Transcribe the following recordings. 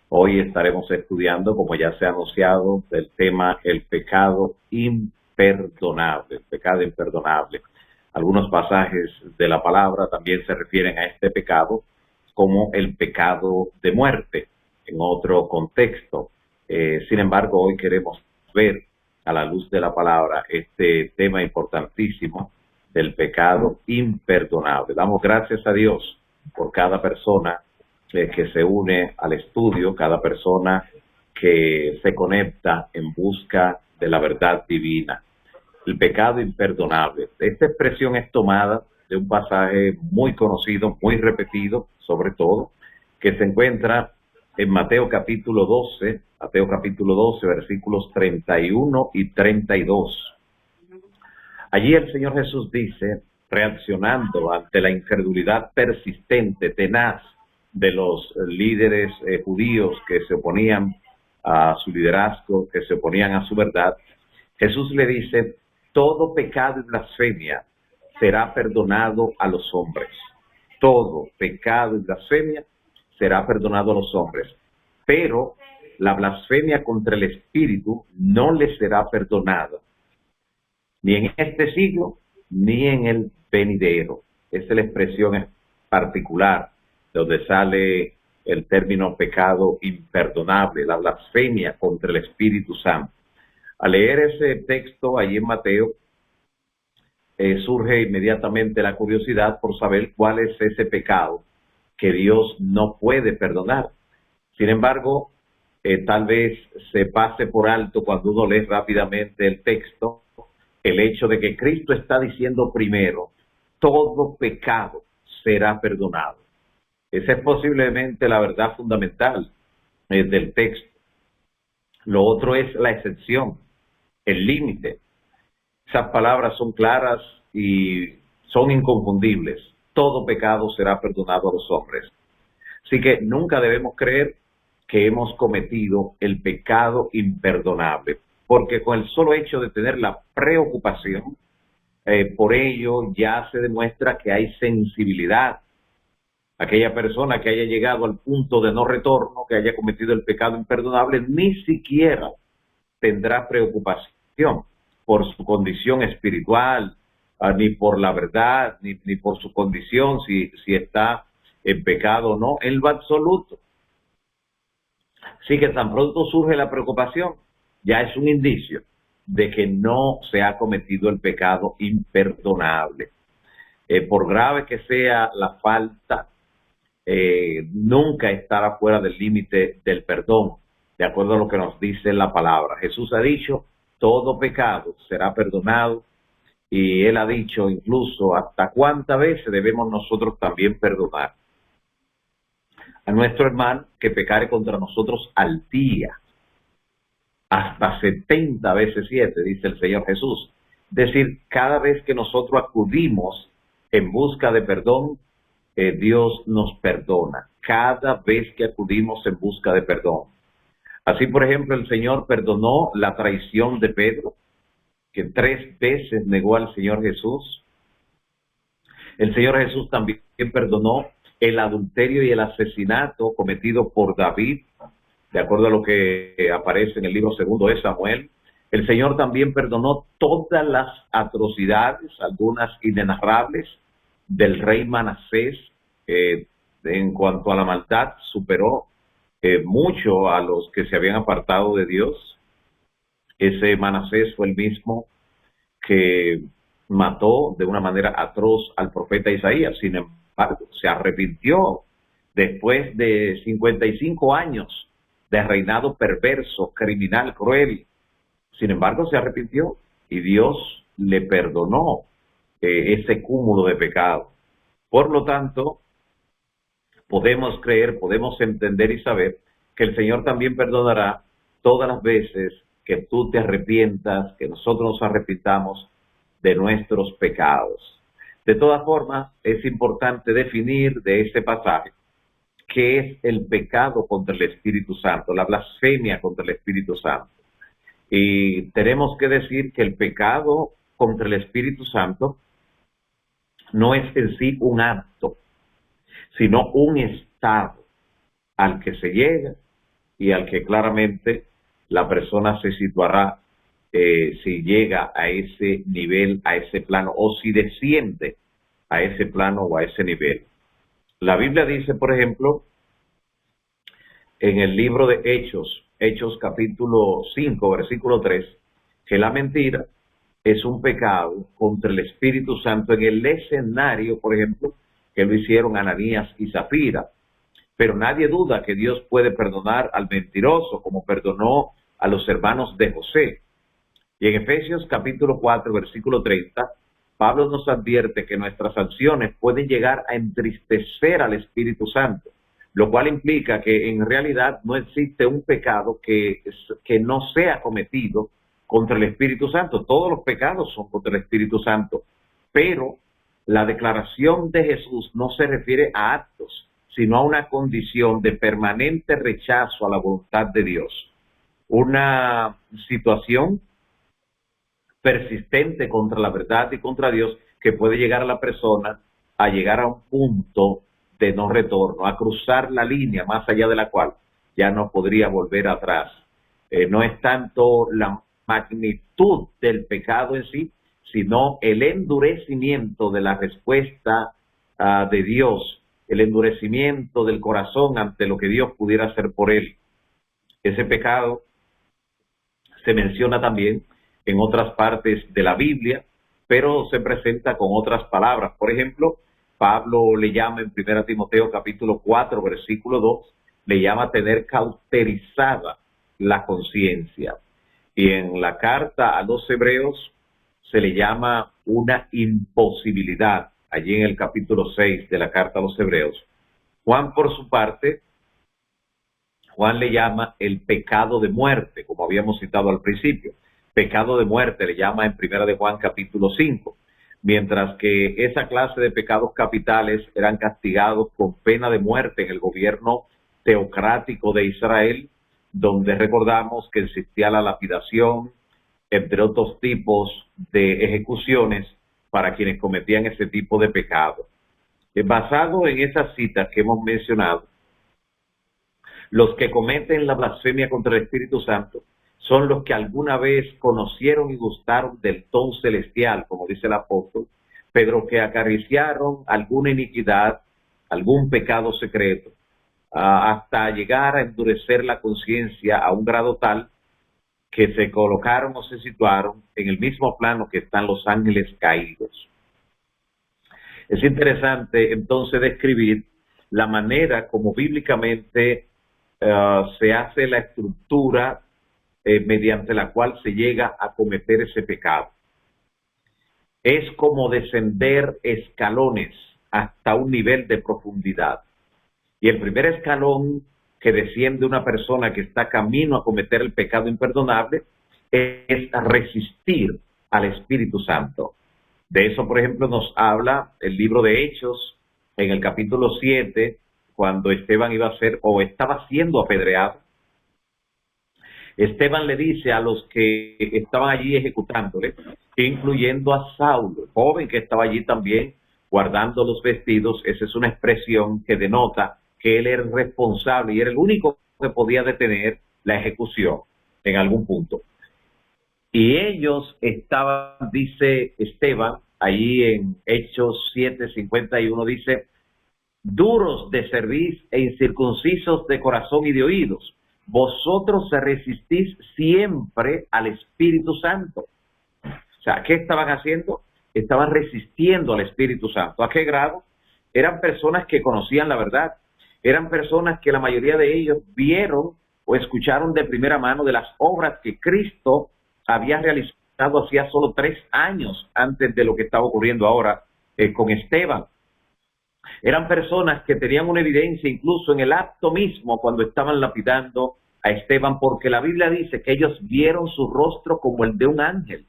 Hoy estaremos estudiando, como ya se ha anunciado, el tema el pecado imperdonable, el pecado imperdonable. Algunos pasajes de la palabra también se refieren a este pecado como el pecado de muerte, en otro contexto. Sin embargo, hoy queremos ver a la luz de la palabra este tema importantísimo del pecado imperdonable. Damos gracias a Dios por cada persona que se une al estudio, cada persona que se conecta en busca de la verdad divina. El pecado imperdonable. Esta expresión es tomada de un pasaje muy conocido, muy repetido, sobre todo, que se encuentra en Mateo capítulo 12, versículos 31 y 32. Allí el Señor Jesús dice, reaccionando ante la incredulidad persistente, tenaz, de los líderes judíos que se oponían a su liderazgo, que se oponían a su verdad, Jesús le dice, todo pecado y blasfemia será perdonado a los hombres. Todo pecado y blasfemia será perdonado a los hombres. Pero la blasfemia contra el Espíritu no le será perdonada, ni en este siglo, ni en el venidero. Esa es la expresión particular donde sale el término pecado imperdonable, la blasfemia contra el Espíritu Santo. Al leer ese texto allí en Mateo, surge inmediatamente la curiosidad por saber cuál es ese pecado que Dios no puede perdonar. Sin embargo, tal vez se pase por alto cuando uno lee rápidamente el texto, el hecho de que Cristo está diciendo primero, todo pecado será perdonado. Esa es posiblemente la verdad fundamental del texto. Lo otro es la excepción, el límite. Esas palabras son claras y son inconfundibles. Todo pecado será perdonado a los hombres. Así que nunca debemos creer que hemos cometido el pecado imperdonable, porque con el solo hecho de tener la preocupación, por ello ya se demuestra que hay sensibilidad. Aquella persona que haya llegado al punto de no retorno, que haya cometido el pecado imperdonable, ni siquiera tendrá preocupación por su condición espiritual, ni por la verdad, ni por su condición, si está en pecado o no, en lo absoluto. Así que tan pronto surge la preocupación, ya es un indicio de que no se ha cometido el pecado imperdonable. Por grave que sea la falta, nunca estará fuera del límite del perdón, de acuerdo a lo que nos dice la palabra. Jesús ha dicho, todo pecado será perdonado, y Él ha dicho incluso hasta cuántas veces debemos nosotros también perdonar a nuestro hermano que pecare contra nosotros al día, hasta 70 veces 7, dice el Señor Jesús. Es decir, cada vez que nosotros acudimos en busca de perdón, Dios nos perdona. Cada vez que acudimos en busca de perdón. Así, por ejemplo, el Señor perdonó la traición de Pedro, que 3 veces negó al Señor Jesús. El Señor Jesús también perdonó el adulterio y el asesinato cometido por David, de acuerdo a lo que aparece en el libro 2 de Samuel. El Señor también perdonó todas las atrocidades, algunas inenarrables, del rey Manasés. En cuanto a la maldad, superó mucho a los que se habían apartado de Dios. Ese Manasés fue el mismo que mató de una manera atroz al profeta Isaías. Sin embargo, se arrepintió después de 55 años de reinado perverso, criminal, cruel. Sin embargo, se arrepintió y Dios le perdonó ese cúmulo de pecado. Por lo tanto, podemos creer, podemos entender y saber que el Señor también perdonará todas las veces que tú te arrepientas, que nosotros nos arrepintamos de nuestros pecados. De todas formas, es importante definir de este pasaje qué es el pecado contra el Espíritu Santo, la blasfemia contra el Espíritu Santo. Y tenemos que decir que el pecado contra el Espíritu Santo no es en sí un acto, sino un estado al que se llega y al que claramente la persona se situará si llega a ese nivel, a ese plano, o si desciende a ese plano o a ese nivel. La Biblia dice, por ejemplo, en el libro de Hechos capítulo 5, versículo 3, que la mentira es un pecado contra el Espíritu Santo en el escenario, por ejemplo, que lo hicieron Ananías y Zafira. Pero nadie duda que Dios puede perdonar al mentiroso, como perdonó a los hermanos de José. Y en Efesios capítulo 4, versículo 30, Pablo nos advierte que nuestras acciones pueden llegar a entristecer al Espíritu Santo, lo cual implica que en realidad no existe un pecado que no sea cometido contra el Espíritu Santo. Todos los pecados son contra el Espíritu Santo, pero la declaración de Jesús no se refiere a actos, sino a una condición de permanente rechazo a la voluntad de Dios. Una situación persistente contra la verdad y contra Dios que puede llegar a la persona a llegar a un punto de no retorno, a cruzar la línea más allá de la cual ya no podría volver atrás. No es tanto la magnitud del pecado en sí, sino el endurecimiento de la respuesta de Dios, el endurecimiento del corazón ante lo que Dios pudiera hacer por él. Ese pecado se menciona también en otras partes de la Biblia, pero se presenta con otras palabras. Por ejemplo, Pablo le llama en 1 Timoteo capítulo 4, versículo 2, le llama tener cauterizada la conciencia. Y en la carta a los Hebreos se le llama una imposibilidad, allí en el capítulo 6 de la carta a los Hebreos. Juan, por su parte, Juan le llama el pecado de muerte, como habíamos citado al principio. Pecado de muerte le llama en 1 de Juan capítulo 5, mientras que esa clase de pecados capitales eran castigados con pena de muerte en el gobierno teocrático de Israel, donde recordamos que existía la lapidación, entre otros tipos de ejecuciones para quienes cometían ese tipo de pecado. Basado en esas citas que hemos mencionado, los que cometen la blasfemia contra el Espíritu Santo son los que alguna vez conocieron y gustaron del don celestial, como dice el apóstol, pero que acariciaron alguna iniquidad, algún pecado secreto, hasta llegar a endurecer la conciencia a un grado tal que se colocaron o se situaron en el mismo plano que están los ángeles caídos. Es interesante entonces describir la manera como bíblicamente se hace la estructura mediante la cual se llega a cometer ese pecado. Es como descender escalones hasta un nivel de profundidad. Y el primer escalón que desciende una persona que está camino a cometer el pecado imperdonable es resistir al Espíritu Santo. De eso, por ejemplo, nos habla el libro de Hechos en el capítulo 7, cuando Esteban iba a ser o estaba siendo apedreado. Esteban le dice a los que estaban allí ejecutándole, incluyendo a Saulo, el joven que estaba allí también guardando los vestidos. Esa es una expresión que denota que él era el responsable y era el único que podía detener la ejecución en algún punto. Y ellos estaban, dice Esteban, allí en Hechos 7:51, dice, duros de cerviz e incircuncisos de corazón y de oídos, vosotros resistís siempre al Espíritu Santo. O sea, ¿qué estaban haciendo? Estaban resistiendo al Espíritu Santo. ¿A qué grado? Eran personas que conocían la verdad. Eran personas que la mayoría de ellos vieron o escucharon de primera mano de las obras que Cristo había realizado hacía solo 3 años antes de lo que estaba ocurriendo ahora con Esteban. Eran personas que tenían una evidencia incluso en el acto mismo cuando estaban lapidando a Esteban, porque la Biblia dice que ellos vieron su rostro como el de un ángel.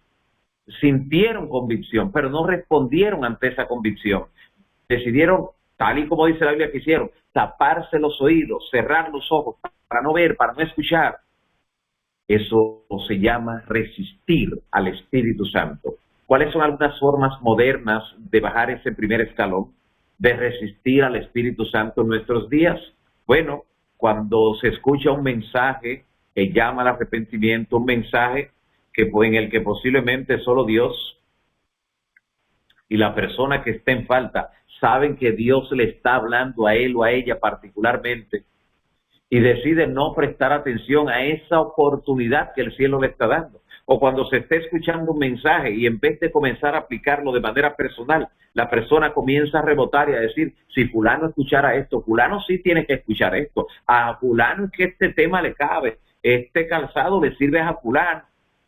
Sintieron convicción, pero no respondieron ante esa convicción. Decidieron, tal y como dice la Biblia que hicieron, taparse los oídos, cerrar los ojos para no ver, para no escuchar. Eso se llama resistir al Espíritu Santo. ¿Cuáles son algunas formas modernas de bajar ese primer escalón, de resistir al Espíritu Santo en nuestros días? Bueno, cuando se escucha un mensaje que llama al arrepentimiento, un mensaje en el que posiblemente solo Dios y la persona que está en falta saben que Dios le está hablando a él o a ella particularmente, y decide no prestar atención a esa oportunidad que el cielo le está dando. O cuando se está escuchando un mensaje y en vez de comenzar a aplicarlo de manera personal, la persona comienza a rebotar y a decir, si fulano escuchara esto, fulano sí tiene que escuchar esto, a fulano es que este tema le cabe, este calzado le sirve a fulano,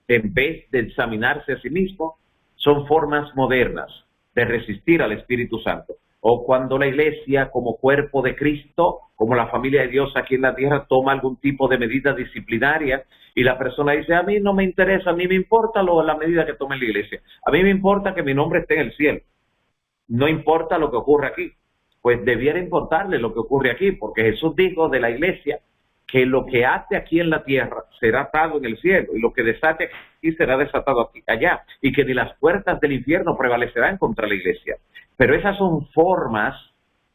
en vez de examinarse a sí mismo. Son formas modernas de resistir al Espíritu Santo. O cuando la iglesia, como cuerpo de Cristo, como la familia de Dios aquí en la tierra, toma algún tipo de medida disciplinaria y la persona dice, a mí no me interesa, a mí me importa la medida que tome la iglesia, a mí me importa que mi nombre esté en el cielo, no importa lo que ocurra aquí. Pues debiera importarle lo que ocurre aquí, porque Jesús dijo de la iglesia que lo que ate aquí en la tierra será atado en el cielo, y lo que desate aquí será desatado aquí, allá, y que ni las puertas del infierno prevalecerán contra la iglesia. Pero esas son formas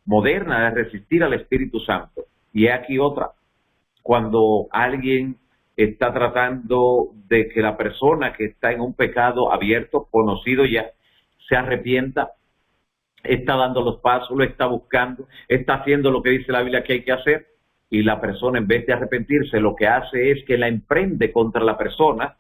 modernas de resistir al Espíritu Santo. Y aquí otra, cuando alguien está tratando de que la persona que está en un pecado abierto, conocido ya, se arrepienta, está dando los pasos, lo está buscando, está haciendo lo que dice la Biblia que hay que hacer, y la persona, en vez de arrepentirse, lo que hace es que la emprende contra la persona.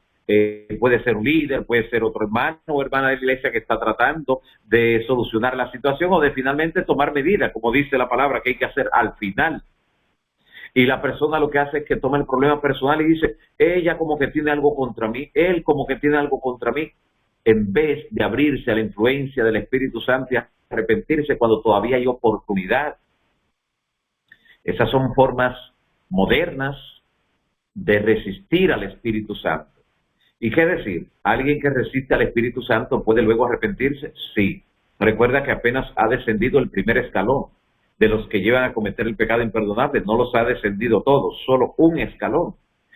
Puede ser un líder, puede ser otro hermano o hermana de la iglesia que está tratando de solucionar la situación o de finalmente tomar medidas, como dice la palabra que hay que hacer al final. Y la persona lo que hace es que toma el problema personal y dice, ella como que tiene algo contra mí, él como que tiene algo contra mí, en vez de abrirse a la influencia del Espíritu Santo y arrepentirse cuando todavía hay oportunidad. Esas son formas modernas de resistir al Espíritu Santo. ¿Y qué decir? ¿Alguien que resiste al Espíritu Santo puede luego arrepentirse? Sí. Recuerda que apenas ha descendido el primer escalón de los que llevan a cometer el pecado imperdonable. No los ha descendido todos, solo un escalón.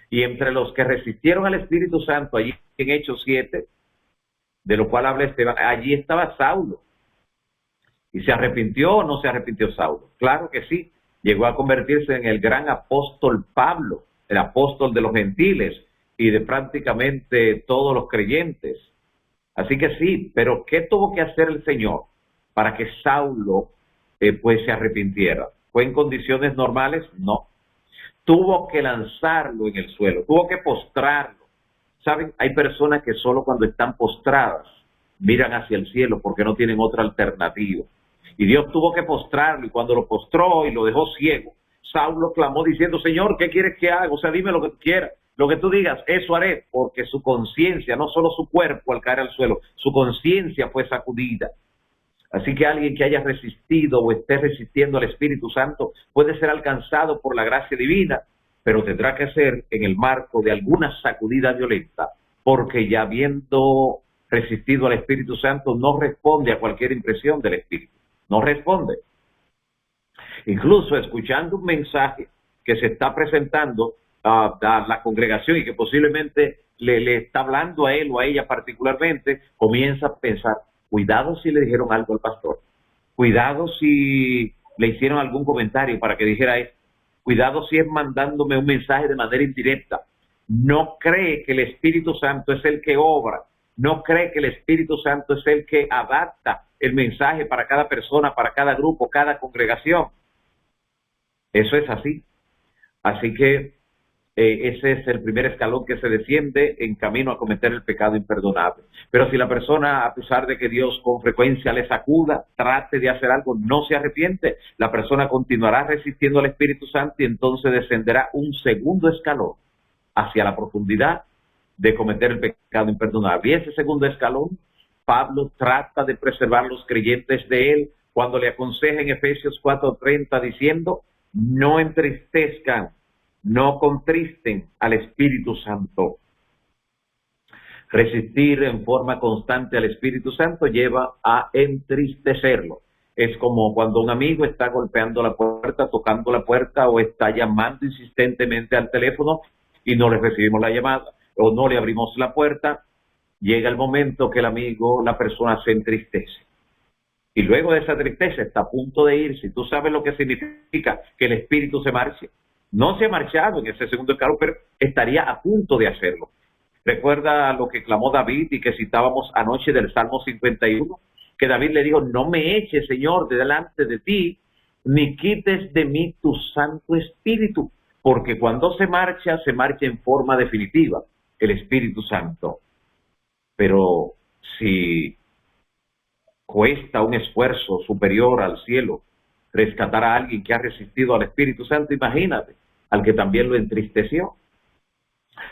Y entre los que resistieron al Espíritu Santo, allí en Hechos 7, de lo cual habla Esteban, allí estaba Saulo. ¿Y se arrepintió o no se arrepintió Saulo? Claro que sí. Llegó a convertirse en el gran apóstol Pablo, el apóstol de los gentiles y de prácticamente todos los creyentes. Así que sí, pero ¿qué tuvo que hacer el Señor para que Saulo pues se arrepintiera? ¿Fue en condiciones normales? No. Tuvo que lanzarlo en el suelo, tuvo que postrarlo. ¿Saben? Hay personas que solo cuando están postradas miran hacia el cielo porque no tienen otra alternativa. Y Dios tuvo que postrarlo, y cuando lo postró y lo dejó ciego, Saulo clamó diciendo, Señor, ¿qué quieres que haga? O sea, dime lo que tú quieras, lo que tú digas, eso haré, porque su conciencia, no solo su cuerpo al caer al suelo, su conciencia fue sacudida. Así que alguien que haya resistido o esté resistiendo al Espíritu Santo puede ser alcanzado por la gracia divina, pero tendrá que ser en el marco de alguna sacudida violenta, porque ya habiendo resistido al Espíritu Santo no responde a cualquier impresión del Espíritu. No responde. Incluso escuchando un mensaje que se está presentando a la congregación y que posiblemente le está hablando a él o a ella particularmente, comienza a pensar, cuidado si le dijeron algo al pastor, cuidado si le hicieron algún comentario para que dijera esto, cuidado si es mandándome un mensaje de manera indirecta. No cree que el Espíritu Santo es el que obra, no cree que el Espíritu Santo es el que adapta el mensaje para cada persona, para cada grupo, cada congregación. Eso es así. Así que ese es el primer escalón que se desciende en camino a cometer el pecado imperdonable. Pero si la persona, a pesar de que Dios con frecuencia le sacuda, trate de hacer algo, no se arrepiente, la persona continuará resistiendo al Espíritu Santo y entonces descenderá un segundo escalón hacia la profundidad de cometer el pecado imperdonable. Y ese segundo escalón, Pablo trata de preservar los creyentes de él cuando le aconseja en Efesios 4:30 diciendo, no entristezcan, no contristen al Espíritu Santo. Resistir en forma constante al Espíritu Santo lleva a entristecerlo. Es como cuando un amigo está golpeando la puerta, tocando la puerta o está llamando insistentemente al teléfono y no le recibimos la llamada o no le abrimos la puerta. Llega el momento que el amigo, la persona se entristece. Y luego de esa tristeza está a punto de irse. Tú sabes lo que significa que el espíritu se marche. No se ha marchado en ese segundo escalón, pero estaría a punto de hacerlo. Recuerda lo que clamó David y que citábamos anoche del Salmo 51, que David le dijo, no me eches, Señor, de delante de ti, ni quites de mí tu Santo Espíritu, porque cuando se marcha en forma definitiva, el Espíritu Santo. Pero si cuesta un esfuerzo superior al cielo rescatar a alguien que ha resistido al Espíritu Santo, imagínate, al que también lo entristeció.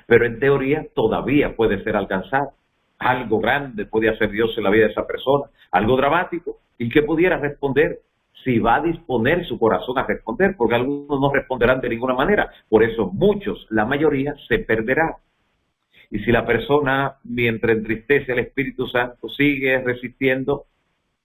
Pero en teoría todavía puede ser alcanzado. Algo grande puede hacer Dios en la vida de esa persona, algo dramático, y que pudiera responder si va a disponer su corazón a responder, porque algunos no responderán de ninguna manera. Por eso muchos, la mayoría, se perderá. Y si la persona, mientras entristece al Espíritu Santo, sigue resistiendo,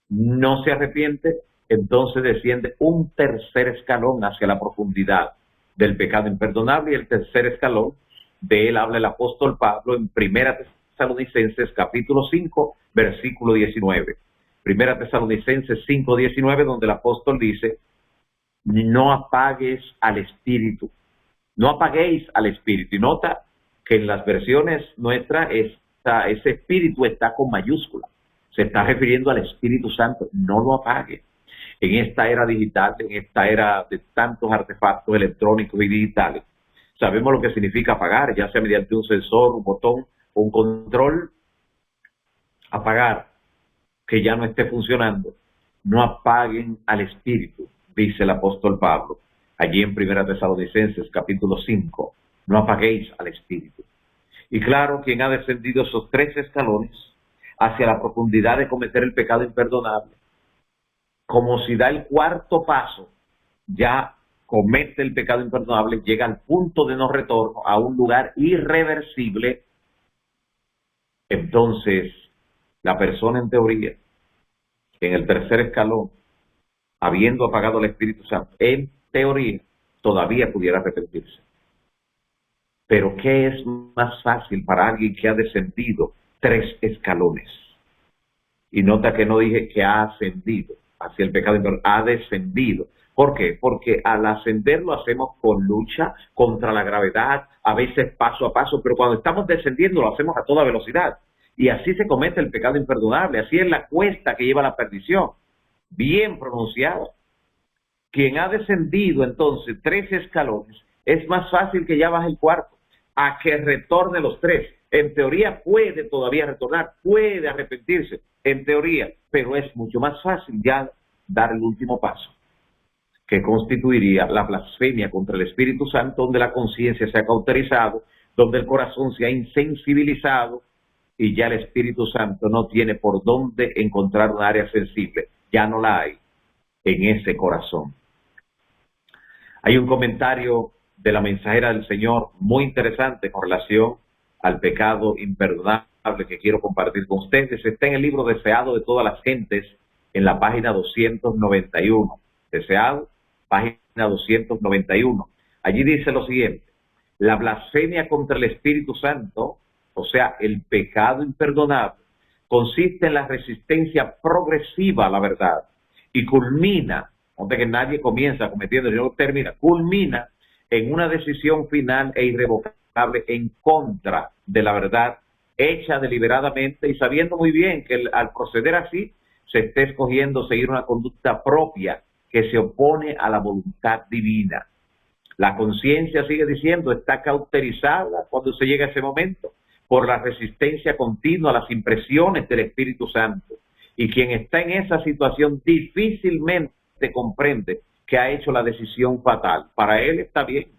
no se arrepiente, entonces desciende un tercer escalón hacia la profundidad del pecado imperdonable, y el tercer escalón de él habla el apóstol Pablo en Primera Tesalonicenses capítulo 5, versículo 19. Primera Tesalonicenses 5, 19, donde el apóstol dice, no apagues al Espíritu, no apaguéis al Espíritu. Y nota que en las versiones nuestras ese Espíritu está con mayúscula. Se está refiriendo al Espíritu Santo, no lo apague. En esta era digital, en esta era de tantos artefactos electrónicos y digitales, sabemos lo que significa apagar, ya sea mediante un sensor, un botón o un control. Apagar, que ya no esté funcionando. No apaguen al Espíritu, dice el apóstol Pablo, allí en Primera Tesalonicenses capítulo 5. No apaguéis al Espíritu. Y claro, quien ha descendido esos tres escalones hacia la profundidad de cometer el pecado imperdonable, como si da el cuarto paso, ya comete el pecado imperdonable, llega al punto de no retorno, a un lugar irreversible. Entonces, la persona en teoría, en el tercer escalón, habiendo apagado el Espíritu Santo, en teoría, todavía pudiera arrepentirse. Pero ¿qué es más fácil para alguien que ha descendido tres escalones? Y nota que no dije que ha ascendido hacia el pecado imperdonable, ha descendido. ¿Por qué? Porque al ascender lo hacemos con lucha contra la gravedad, a veces paso a paso, pero cuando estamos descendiendo lo hacemos a toda velocidad. Y así se comete el pecado imperdonable, así es la cuesta que lleva a la perdición. Bien pronunciado. Quien ha descendido entonces tres escalones, es más fácil que ya baje el cuarto, a que retorne los tres. En teoría puede todavía retornar, puede arrepentirse, en teoría, pero es mucho más fácil ya dar el último paso, que constituiría la blasfemia contra el Espíritu Santo, donde la conciencia se ha cauterizado, donde el corazón se ha insensibilizado, y ya el Espíritu Santo no tiene por dónde encontrar un área sensible, ya no la hay en ese corazón. Hay un comentario de la mensajera del Señor muy interesante con relación al pecado imperdonable que quiero compartir con ustedes. Está en el libro Deseado de todas las gentes, en la página 291. Deseado, página 291. Allí dice lo siguiente: la blasfemia contra el Espíritu Santo, o sea, el pecado imperdonable, consiste en la resistencia progresiva a la verdad y culmina, donde que nadie comienza cometiendo, sino termina, culmina en una decisión final e irrevocable en contra de la verdad, hecha deliberadamente y sabiendo muy bien que al proceder así se está escogiendo seguir una conducta propia que se opone a la voluntad divina. La conciencia, sigue diciendo, está cauterizada cuando se llega a ese momento por la resistencia continua a las impresiones del Espíritu Santo. Y quien está en esa situación difícilmente comprende que ha hecho la decisión fatal. Para él está bien.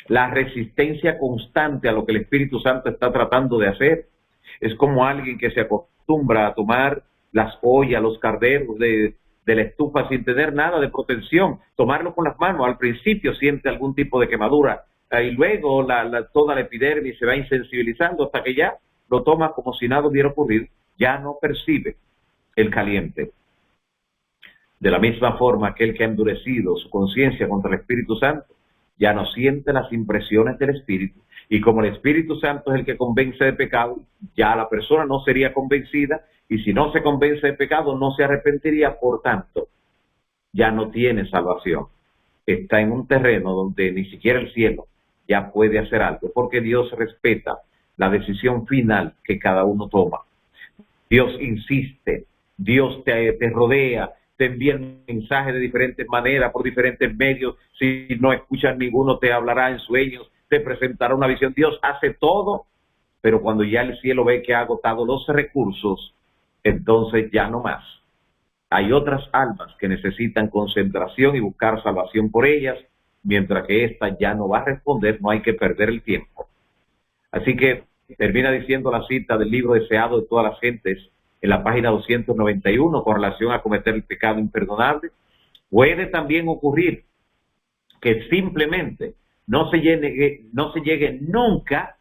La resistencia constante a lo que el Espíritu Santo está tratando de hacer es como alguien que se acostumbra a tomar las ollas, los carderos de la estufa sin tener nada de protección, tomarlo con las manos. Al principio siente algún tipo de quemadura y luego toda la epidermis se va insensibilizando hasta que ya lo toma como si nada hubiera ocurrido, ya no percibe el caliente. De la misma forma, aquel que ha endurecido su conciencia contra el Espíritu Santo ya no siente las impresiones del Espíritu, y como el Espíritu Santo es el que convence de pecado, ya la persona no sería convencida, y si no se convence de pecado no se arrepentiría, por tanto ya no tiene salvación. está en un terreno donde ni siquiera el cielo ya puede hacer algo, porque Dios respeta la decisión final que cada uno toma. Dios insiste, Dios te rodea, te envía mensajes de diferentes maneras, por diferentes medios. Si no escuchas ninguno, te hablará en sueños, te presentará una visión. Dios hace todo, pero cuando ya el cielo ve que ha agotado los recursos, entonces ya no más. Hay otras almas que necesitan concentración y buscar salvación por ellas, mientras que esta ya no va a responder, no hay que perder el tiempo. Así que termina diciendo la cita del libro deseado de todas las gentes en la página 291 con relación a cometer el pecado imperdonable. Puede también ocurrir que simplemente no se llegue nunca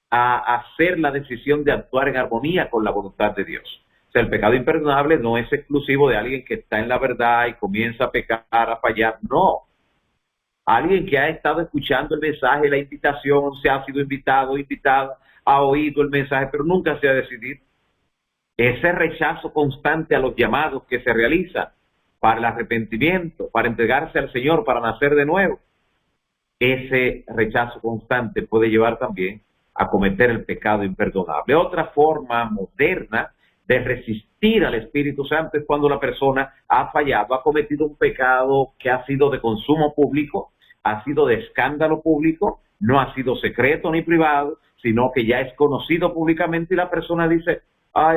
a hacer la decisión de actuar en armonía con la voluntad de Dios. O sea, el pecado imperdonable no es exclusivo de alguien que está en la verdad y comienza a pecar, a fallar. No. Alguien que ha estado escuchando el mensaje, la invitación, se ha sido invitado, invitada, ha oído el mensaje, pero nunca se ha decidido. Ese rechazo constante a los llamados que se realizan para el arrepentimiento, para entregarse al Señor, para nacer de nuevo, ese rechazo constante puede llevar también a cometer el pecado imperdonable. Otra forma moderna de resistir al Espíritu Santo es cuando la persona ha fallado, ha cometido un pecado que ha sido de consumo público, ha sido de escándalo público, no ha sido secreto ni privado, sino que ya es conocido públicamente y la persona dice,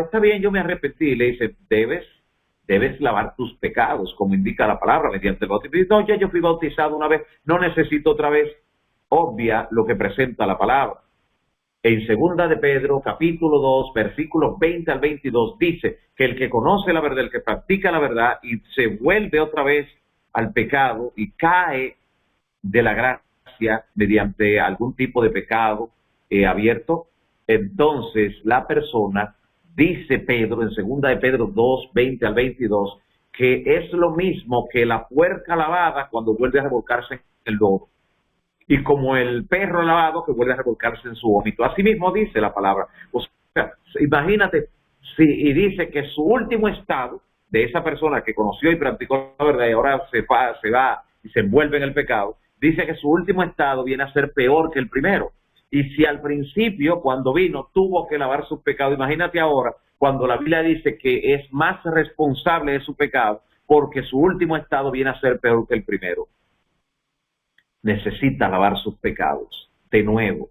está bien, yo me arrepentí. Y le dice, debes lavar tus pecados, como indica la palabra, mediante el bautismo. No, ya yo fui bautizado una vez, no necesito otra vez. Obvia lo que presenta la palabra. En segunda de Pedro, capítulo 2, versículos 20 al 22, dice que el que conoce la verdad, el que practica la verdad y se vuelve otra vez al pecado y cae de la gracia mediante algún tipo de pecado abierto, entonces la persona, dice Pedro en segunda de Pedro 2, 20 al 22, que es lo mismo que la puerca lavada cuando vuelve a revolcarse en el lodo, y como el perro lavado que vuelve a revolcarse en su vómito. Así mismo dice la palabra. O sea, imagínate, y dice que su último estado de esa persona que conoció y practicó la verdad y ahora se va y se envuelve en el pecado, dice que su último estado viene a ser peor que el primero. Y si al principio, cuando vino, tuvo que lavar sus pecados, imagínate ahora, cuando la Biblia dice que es más responsable de su pecado, porque su último estado viene a ser peor que el primero. Necesita lavar sus pecados de nuevo.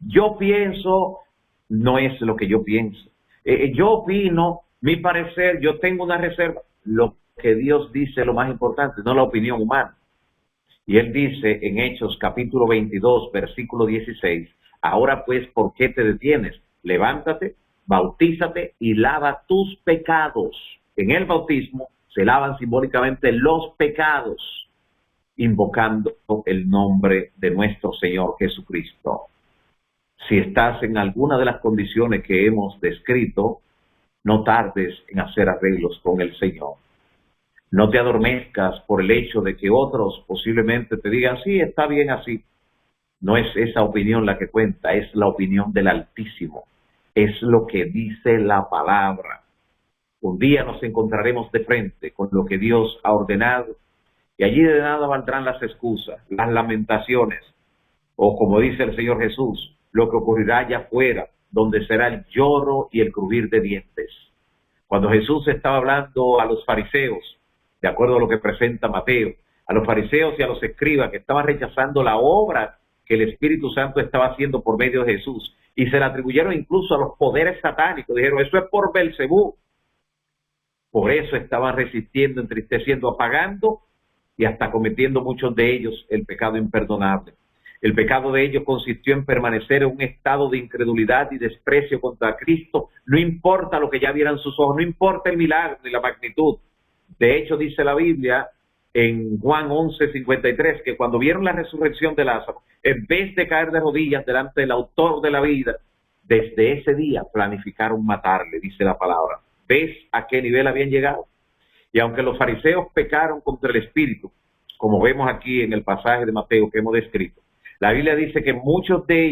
Yo pienso, no es lo que yo pienso. Yo opino, mi parecer, yo tengo una reserva. Lo que Dios dice es lo más importante, no la opinión humana. Y él dice en Hechos capítulo 22, versículo 16, ahora pues, ¿por qué te detienes? Levántate, bautízate y lava tus pecados. En el bautismo se lavan simbólicamente los pecados, invocando el nombre de nuestro Señor Jesucristo. Si estás en alguna de las condiciones que hemos descrito, no tardes en hacer arreglos con el Señor. No te adormezcas por el hecho de que otros posiblemente te digan, sí, está bien así. No es esa opinión la que cuenta, es la opinión del Altísimo. Es lo que dice la palabra. Un día nos encontraremos de frente con lo que Dios ha ordenado y allí de nada valdrán las excusas, las lamentaciones, o como dice el Señor Jesús, lo que ocurrirá allá afuera, donde será el lloro y el crujir de dientes. Cuando Jesús estaba hablando a los fariseos, de acuerdo a lo que presenta Mateo, a los fariseos y a los escribas que estaban rechazando la obra que el Espíritu Santo estaba haciendo por medio de Jesús, y se la atribuyeron incluso a los poderes satánicos, dijeron, eso es por Belcebú. Por eso estaban resistiendo, entristeciendo, apagando y hasta cometiendo muchos de ellos el pecado imperdonable. El pecado de ellos consistió en permanecer en un estado de incredulidad y desprecio contra Cristo, no importa lo que ya vieran sus ojos, no importa el milagro ni la magnitud. De hecho, dice la Biblia en Juan 11:53, que cuando vieron la resurrección de Lázaro, en vez de caer de rodillas delante del autor de la vida, desde ese día planificaron matarle, dice la palabra. ¿Ves a qué nivel habían llegado? Y aunque los fariseos pecaron contra el Espíritu, como vemos aquí en el pasaje de Mateo que hemos descrito, la Biblia dice que muchos de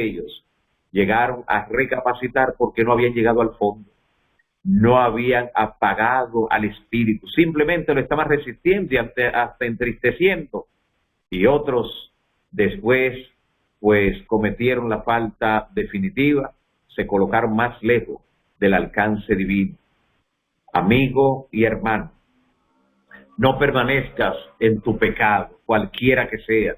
ellos llegaron a recapacitar porque no habían llegado al fondo. no habían apagado al Espíritu, simplemente lo estaban resistiendo y hasta entristeciendo. Y otros después, pues cometieron la falta definitiva, se colocaron más lejos del alcance divino. Amigo y hermano, no permanezcas en tu pecado, cualquiera que sea.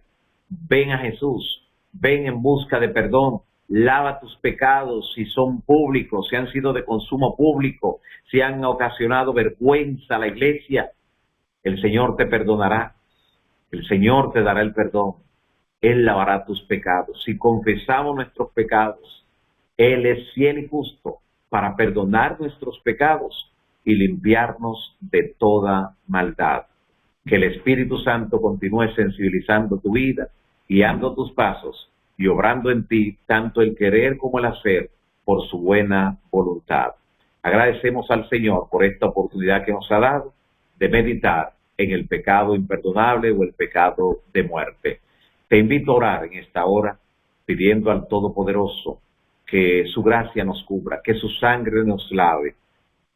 Ven a Jesús, ven en busca de perdón, lava tus pecados si son públicos, si han sido de consumo público, si han ocasionado vergüenza a la iglesia. El Señor te perdonará, el Señor te dará el perdón, Él lavará tus pecados. Si confesamos nuestros pecados, Él es fiel y justo para perdonar nuestros pecados y limpiarnos de toda maldad. Que el Espíritu Santo continúe sensibilizando tu vida, guiando tus pasos y obrando en ti tanto el querer como el hacer por su buena voluntad. Agradecemos al Señor por esta oportunidad que nos ha dado de meditar en el pecado imperdonable o el pecado de muerte. Te invito a orar en esta hora pidiendo al Todopoderoso que su gracia nos cubra, que su sangre nos lave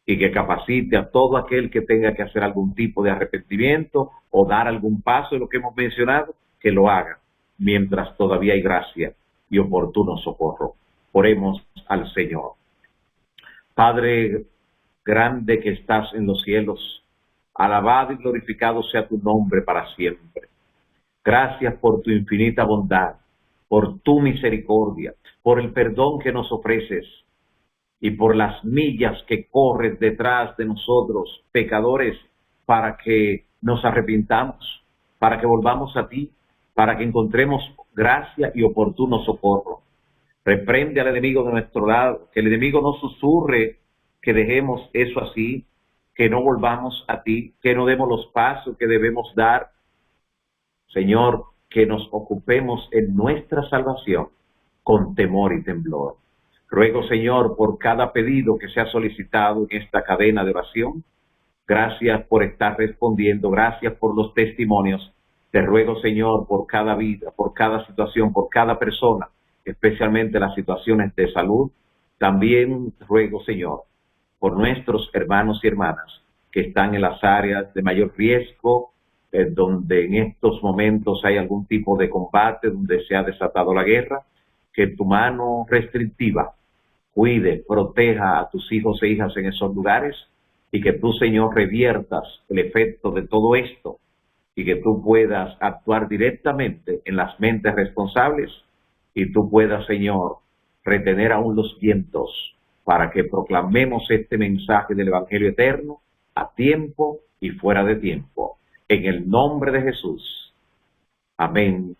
y que capacite a todo aquel que tenga que hacer algún tipo de arrepentimiento o dar algún paso en lo que hemos mencionado, que lo haga mientras todavía hay gracia y oportuno socorro. Oremos al Señor. Padre grande que estás en los cielos, alabado y glorificado sea tu nombre para siempre. Gracias por tu infinita bondad, por tu misericordia, por el perdón que nos ofreces y por las millas que corres detrás de nosotros, pecadores, para que nos arrepintamos, para que volvamos a ti, para que encontremos gracia y oportuno socorro. Reprende al enemigo de nuestro lado, que el enemigo no susurre que dejemos eso así, que no volvamos a ti, que no demos los pasos que debemos dar. Señor, que nos ocupemos en nuestra salvación con temor y temblor. Ruego, Señor, por cada pedido que se ha solicitado en esta cadena de oración. Gracias por estar respondiendo, gracias por los testimonios. Te ruego, Señor, por cada vida, por cada situación, por cada persona, especialmente las situaciones de salud. También ruego, Señor, por nuestros hermanos y hermanas que están en las áreas de mayor riesgo, donde en estos momentos hay algún tipo de combate, donde se ha desatado la guerra, que tu mano restrictiva cuide, proteja a tus hijos e hijas en esos lugares y que tú, Señor, reviertas el efecto de todo esto y que tú puedas actuar directamente en las mentes responsables y tú puedas, Señor, retener aún los vientos para que proclamemos este mensaje del Evangelio eterno a tiempo y fuera de tiempo. En el nombre de Jesús. Amén